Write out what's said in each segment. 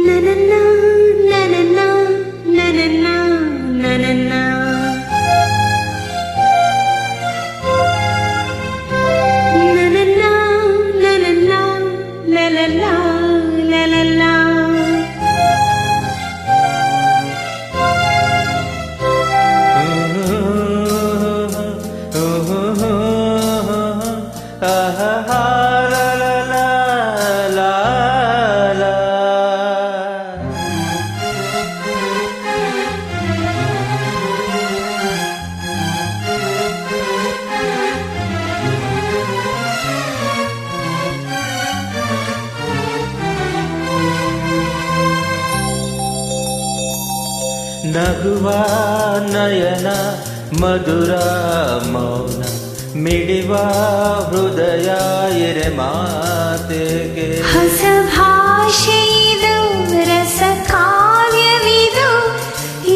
ನನನ್ನ ನನನ್ನ ನನನ್ನ ನನನ್ನ ನನನ್ನ ನನನ್ನ ಲಲಲ್ಲ ಲಲಲ್ಲ ನಗುವ ನಯನ ಮಧುರ ಮೌನ ಮಿಡಿವ ಹೃದಯ ಎರೆ ಮಾತೆಗೆ ಹೊಸ ಭಾಷೆಯಿದು ರಸ ಕಾವ್ಯವಿದು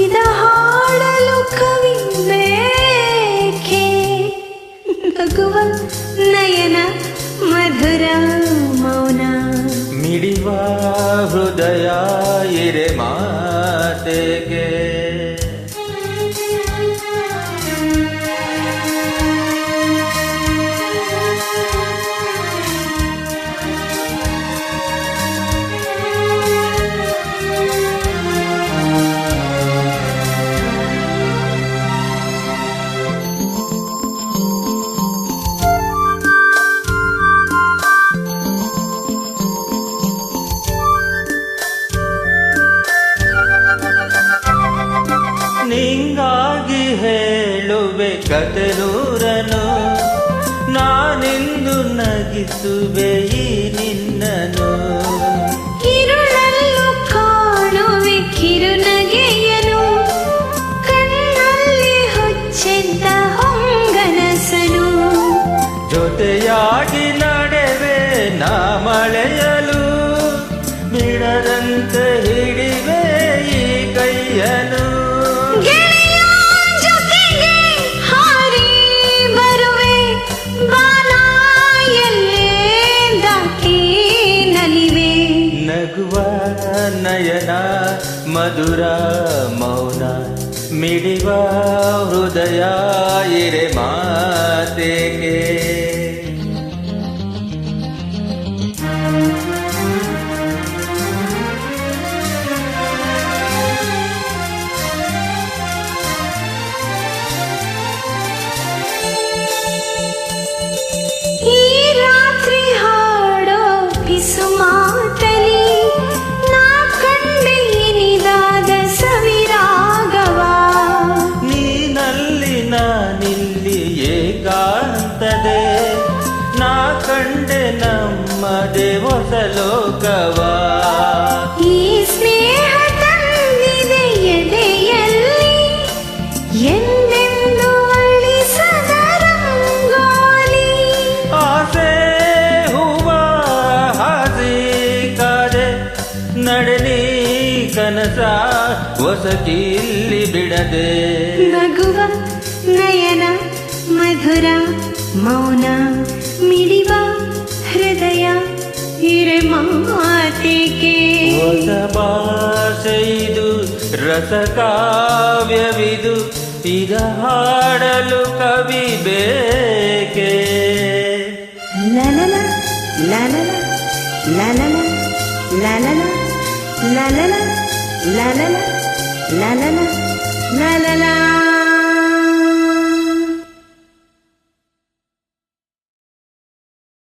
ಇದ ಹಾಡಲು ಕವಿ ಬೇಕೆ ನಗುವ ನಯನ ಮಧುರ ಮೌನ ಮಿಡಿವ ಹೃದಯ ಎರೆ ಮಾತೆಗೆ ನಿಂಗಾಗಿ ಹೇಳುವೆ ಕತೆ ನೂರನು ನಾನಿಂದು ನಗಿಸುವೆ ಈ ನಿನ್ನನು ಕಿರುಳಲ್ಲೂ ಕಾಣುವೆ ಕಿರುನಗೆಯನು ಕಣ್ಣಲ್ಲಿ ಹುಚ್ಚೆದ್ದ ಹೊಂಗನಸನು ಜೊತೆಯಾಗಿ ನಡೆವೆ ನಾ ಮಳೆಯಲು ಬಿಡದಂತೆ ಹಿಡಿವೆ ಈ ಕೈಯನು ನಗುವ ನಯನ ಮಧುರ ಮೌನ ಮಿಡಿವ ಹೃದಯ ಎರೆ ಮಾತೆಗೆ ಈ ರಾತ್ರಿ ಹಾಡೋ ಪಿಸು ಮಾತಲಿ ನಾ ಕಂಡೆ ಇನಿದಾದ ಸವಿರಾಗವ ನೀನಲ್ಲಿ ನಾನಿಲ್ಲಿ ಏಕಾಂತದೆ ನಾ ಕಂಡೆ ನಮ್ಮದೇ ಹೊಸ ಲೋಕವ ಈ ಸ್ನೇಹ ತಂದಿದೆ ಎದೆಯಲ್ಲಿ ಎಂದೆಂದು ಅಳಿಸದ ರಂಗೋಲಿ ಆಸೆ ಹೂವ ಹಾಸಿ ಕಾದೆ ನಡೆನಿ ಕನಸ ಹೊಸಕಿಲ್ಲಿ ಬಿಡದೆ ನಗುವ ನಯನ ಮಧುರ ಮೌನ ಮಿಡಿವ ಹೃದಯ ಹಿರೆ ಮಾತಿಗೆ ಹೊಸ ಭಾಷೆಯಿದು ರಸ ಕಾವ್ಯವಿದು ಇದ ಹಾಡಲು ಕವಿ ಬೇಕೆ ಲಲಲ ಲಲಲ ಲಲಲ ಲಲಲ ಲಲಲ ಲಲಲ ಲಲಲ